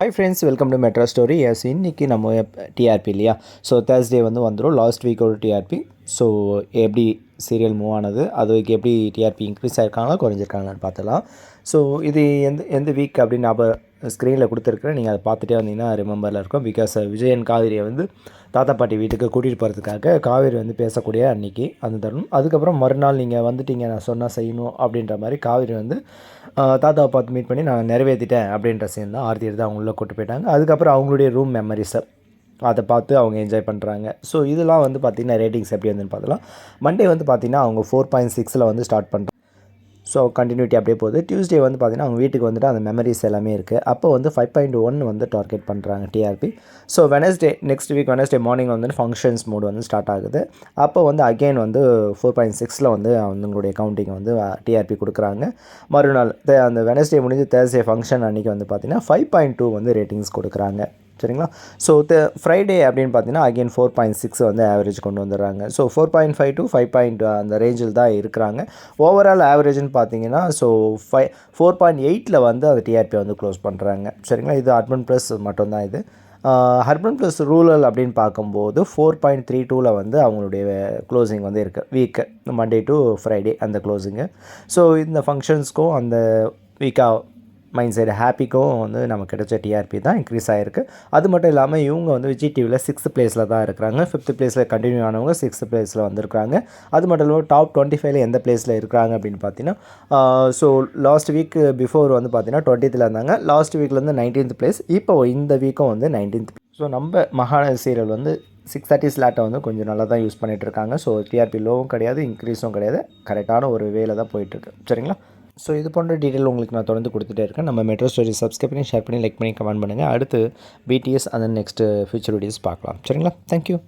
Hi friends, welcome to metro story. Yes, இன்றைக்கி நம்ம TRP இல்லையா? ஸோ தேர்ஸ்டே வந்து வந்துடும் லாஸ்ட் வீக்கோட டிஆர்பி. ஸோ எப்படி சீரியல் மூவ் ஆனது, அதுக்கு எப்படி டிஆர்பி இன்க்ரீஸ் ஆகிருக்காங்களா குறைஞ்சிருக்காங்களான்னு பார்த்துலாம். ஸோ இது எந்த எந்த வீக் அப்படின்னு நான் ஸ்க்ரீனில் கொடுத்துருக்குறேன். நீங்கள் அதை பார்த்துட்டே வந்தீங்கன்னா ரிமெம்பரில் இருக்கும். பிகாஸ் விஜயன் காவேரியை வந்து தாத்தா பாட்டி வீட்டுக்கு கூட்டிகிட்டு போகிறதுக்காக காவேரி வந்து பேசக்கூடிய அன்றைக்கி அந்த தருணம். அதுக்கப்புறம் மறுநாள் நீங்கள் வந்துட்டீங்க, நான் சொன்னால் செய்யணும் அப்படின்ற மாதிரி காவேரி வந்து தாத்தாவை பார்த்து மீட் பண்ணி நான் நிறைவேற்றிட்டேன் அப்படின்ற சீன் தான் ஆர்த்தி எடுத்து அவங்க உள்ளே கூட்டு போயிட்டாங்க. அதுக்கப்புறம் அவங்களுடைய ரூம் மெமரிஸை அதை பார்த்து அவங்க என்ஜாய் பண்ணுறாங்க. ஸோ இதெல்லாம் வந்து பார்த்திங்கன்னா ரேட்டிங்ஸ் எப்படி வந்துன்னு பார்த்தலாம். மண்டே வந்து பார்த்திங்கன்னா அவங்க 4.6 வந்து ஸ்டார்ட் பண்ணுறாங்க. ஸோ கண்டினியூட்டி அப்படியே போகுது. டியூஸ்டே வந்து பார்த்திங்கன்னா அவங்க வீட்டுக்கு வந்துட்டு அந்த மெமரிஸ் எல்லாமே இருக்குது. அப்போ வந்து 5.1 வந்து டார்கெட் பண்ணுறாங்க TRP. So Wednesday next week Wednesday morning வந்து ஃபங்க்ஷன்ஸ் மூடு வந்து ஸ்டார்ட் ஆகுது. அப்போ வந்து அகெயின் வந்து 4.6 வந்து அவங்களுடைய கவுண்டிங் வந்து டிஆர்பி கொடுக்குறாங்க. மறுநாள் அந்த வெனஸ்டே முடிஞ்சு தேர்ஸ்டே ஃபங்க்ஷன் அன்றைக்கி வந்து பார்த்திங்கன்னா 5.2 வந்து ரேட்டிங்ஸ் கொடுக்குறாங்க. சரிங்களா? ஸோ ஃப்ரைடே அப்படின்னு பார்த்தீங்கன்னா அகெயின் 4.6 வந்து ஆவரேஜ் கொண்டு வந்துடுறாங்க. ஸோ 4.5 to 5 அந்த ரேஞ்சில் தான் இருக்கிறாங்க. ஓவரால் ஆவரேஜ்னு பார்த்தீங்கன்னா ஸோ 4.8 வந்து அது டிஆர்பி வந்து க்ளோஸ் பண்ணுறாங்க. சரிங்களா? இது அர்பன் ப்ளஸ் மட்டும்தான். இது அர்பன் ப்ளஸ் ரூரல் அப்படின்னு பார்க்கும்போது 4.32 வந்து அவங்களுடைய க்ளோசிங் வந்து இருக்குது. வீக்கு மண்டே டு ஃப்ரைடே அந்த க்ளோசிங்கு. ஸோ இந்த ஃபங்க்ஷன்ஸ்க்கும் அந்த வீக்காக மைண்ட் சைடு ஹாப்பிக்கும் வந்து நமக்கு கிடைச்ச டிஆர்பி தான் இன்க்ரீஸ் ஆகிருக்கு. அது மட்டும் இல்லாமல் இவங்க வந்து விஜய் டிவியில் 6th பிளேஸில் தான் இருக்கிறாங்க. 5th பிளேஸில் கண்டினியூ ஆனவங்க 6th பிளேஸில் வந்திருக்காங்க. அது மட்டும் இல்லாமல் டாப் 25 எந்த பிளேஸில் இருக்கிறாங்க அப்படின்னு பார்த்தீங்கன்னா ஸோ லாஸ்ட் வீக் பிஃபோர் வந்து பார்த்தீங்கன்னா 20th இருந்தாங்க. லாஸ்ட் வீக்லேருந்து 19th பிளேஸ். இப்போ இந்த வீக்கும் வந்து 19th. ஸோ நம்ம மகாநதி சீரியல் வந்து 6:30 ஸ்லாட்டை வந்து கொஞ்சம் நல்லா தான் யூஸ் பண்ணிகிட்ருக்காங்க. ஸோ டிஆர்பி லோவும் கிடையாது, இன்க்ரீஸும் கிடையாது, கரெக்டான ஒரு வேலை தான் போயிட்டுருக்கு. சரிங்களா? ஸோ இது போன்ற டீட்டெயில் உங்களுக்கு நான் தொடர்ந்து கொடுத்துட்டே இருக்கேன். நம்ம மெட்ரோ ஸ்டோரி சப்ஸ்கிரைப் பண்ணி ஷேர் பண்ணி லைக் பண்ணி கமெண்ட் பண்ணுங்கள். அடுத்து பிடிஎஸ் அந்த நெக்ஸ்ட்டு ஃபியூச்சர் வீடியோஸ் பார்க்கலாம். சரிங்களா? தேங்க்யூ.